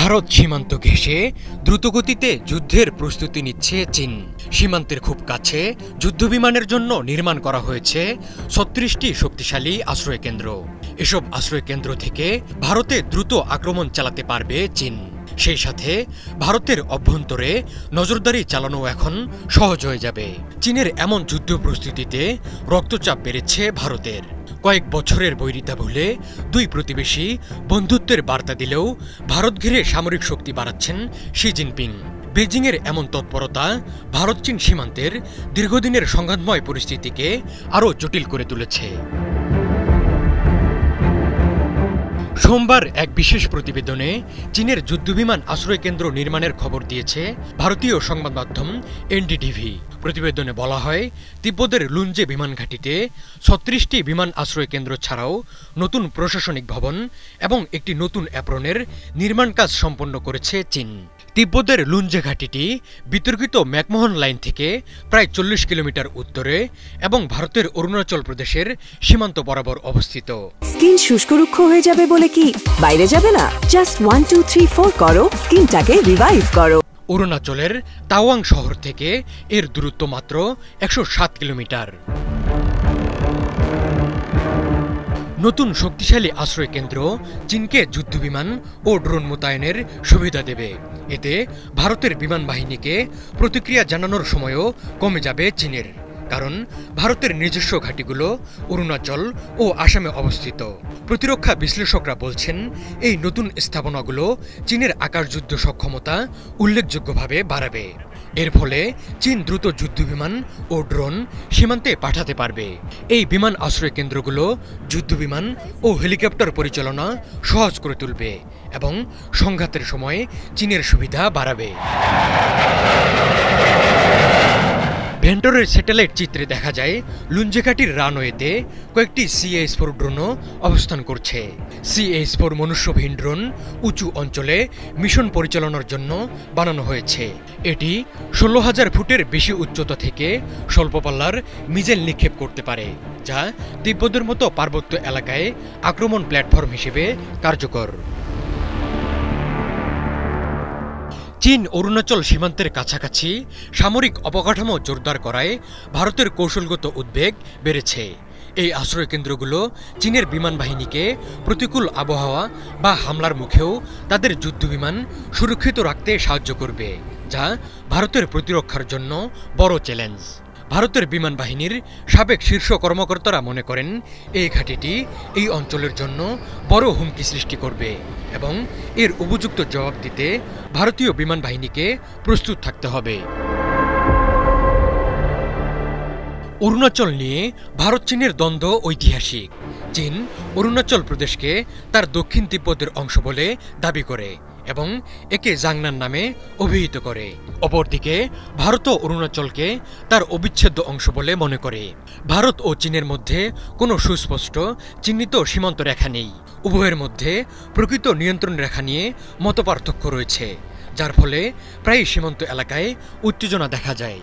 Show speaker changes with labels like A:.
A: ভারত সীমান্ত ঘেঁষে দ্রুতগতিতে যুদ্ধের প্রস্তুতি নিচ্ছে চীন। সীমান্তের খুব কাছে যুদ্ধবিমানের জন্য নির্মাণ করা হয়েছে ৩৬টি শক্তিশালী আশ্রয়কেন্দ্র। এসব আশ্রয়কেন্দ্র থেকে ভারতে দ্রুত আক্রমণ চালাতে পারবে চীন। সেই সাথে ভারতের অভ্যন্তরে নজরদারি চালানো এখন সহজ হয়ে যাবে। চীনের এমন যুদ্ধ প্রস্তুতিতে রক্তচাপ বেড়েছে ভারতের। কয়েক বছরের বৈরিতা ভুলে দুই প্রতিবেশী বন্ধুত্বের বার্তা দিলেও ভারত ঘিরে সামরিক শক্তি বাড়াচ্ছেন শি জিনপিং। বেজিংয়ের এমন তৎপরতা ভারত চীন সীমান্তের দীর্ঘদিনের সংঘাতময় পরিস্থিতিকে আরও জটিল করে তুলেছে। সোমবার এক বিশেষ প্রতিবেদনে চীনের যুদ্ধবিমান আশ্রয়কেন্দ্র নির্মাণের খবর দিয়েছে ভারতীয় সংবাদ মাধ্যম এনডিটিভি। প্রতিবেদনে বলা হয়, তিব্বতের লুনজে বিমান ঘাঁটিতে ৩৬টি বিমান আশ্রয়কেন্দ্র ছাড়াও নতুন প্রশাসনিক ভবন এবং একটি নতুন অ্যাপ্রনের নির্মাণ কাজ সম্পন্ন করেছে চীন। তিব্বতের লুনজে ঘাঁটিটি বিতর্কিত ম্যাকমোহন লাইন থেকে প্রায় ৪০ কিলোমিটার উত্তরে এবং ভারতের অরুণাচল প্রদেশের সীমান্ত বরাবর অবস্থিত।
B: স্কিন শুষ্ক রুক্ষ হয়ে যাবে বলে কি বাইরে যাবে না? জাস্ট 1 2 3 4 করো, স্কিনটাকে রিভাইভ করো।
A: অরুণাচলের তাওয়াং শহর থেকে এর দূরত্ব মাত্র ১০৭ কিলোমিটার। নতুন শক্তিশালী আশ্রয়কেন্দ্র চীনকে যুদ্ধবিমান ও ড্রোন মোতায়েনের সুবিধা দেবে। এতে ভারতের বিমান বাহিনীকে প্রতিক্রিয়া জানানোর সময়ও কমে যাবে চীনের, কারণ ভারতের নিজস্ব ঘাঁটিগুলো অরুণাচল ও আসামে অবস্থিত। প্রতিরক্ষা বিশ্লেষকরা বলছেন, এই নতুন স্থাপনাগুলো চীনের আকাশযুদ্ধ সক্ষমতা উল্লেখযোগ্যভাবে বাড়াবে। এর ফলে চীন দ্রুত যুদ্ধবিমান ও ড্রোন সীমান্তে পাঠাতে পারবে। এই বিমান আশ্রয়কেন্দ্রগুলো যুদ্ধবিমান ও হেলিকপ্টার পরিচালনা সহজ করে তুলবে এবং সংঘাতের সময় চীনের সুবিধা বাড়াবে। ভেন্টরের স্যাটেলাইট চিত্রে দেখা যায়, লুনজে ঘাঁটির রানওয়েতে কয়েকটি CH-4 ড্রোনও অবস্থান করছে। CH-4 মনুষ্যবিহীন ড্রোন উঁচু অঞ্চলে মিশন পরিচালনার জন্য বানানো হয়েছে। এটি ১৬,০০০ ফুটের বেশি উচ্চতা থেকে স্বল্প পাল্লার মিসাইল নিক্ষেপ করতে পারে, যা তিব্বতের মতো পার্বত্য এলাকায় আক্রমণ প্ল্যাটফর্ম হিসেবে কার্যকর। চীন অরুণাচল সীমান্তের কাছাকাছি সামরিক অবকাঠামো জোরদার করায় ভারতের কৌশলগত উদ্বেগ বেড়েছে। এই আশ্রয়কেন্দ্রগুলো চীনের বিমান বাহিনীকে প্রতিকূল আবহাওয়া বা হামলার মুখেও তাদের যুদ্ধবিমান সুরক্ষিত রাখতে সাহায্য করবে, যা ভারতের প্রতিরক্ষার জন্য বড় চ্যালেঞ্জ। ভারতের বিমান বাহিনীর সাবেক শীর্ষ কর্মকর্তারা মনে করেন, এই ঘাঁটিটি এই অঞ্চলের জন্য বড় হুমকি সৃষ্টি করবে এবং এর উপযুক্ত জবাব দিতে ভারতীয় বিমান বাহিনীকে প্রস্তুত থাকতে হবে। অরুণাচল নিয়ে ভারত চীনের দ্বন্দ্ব ঐতিহাসিক। চীন অরুণাচল প্রদেশকে তার দক্ষিণ তিব্বতের অংশ বলে দাবি করে এবং একে জাংনান নামে অভিহিত করে। অপরদিকে ভারত অরুণাচলকে তার অবিচ্ছেদ্য অংশ বলে মনে করে। ভারত ও চীনের মধ্যে কোনো সুস্পষ্ট চিহ্নিত সীমান্ত রেখা নেই। উভয়ের মধ্যে প্রকৃত নিয়ন্ত্রণ রেখা নিয়ে মতপার্থক্য রয়েছে, যার ফলে প্রায় সীমান্ত এলাকায় উত্তেজনা দেখা যায়।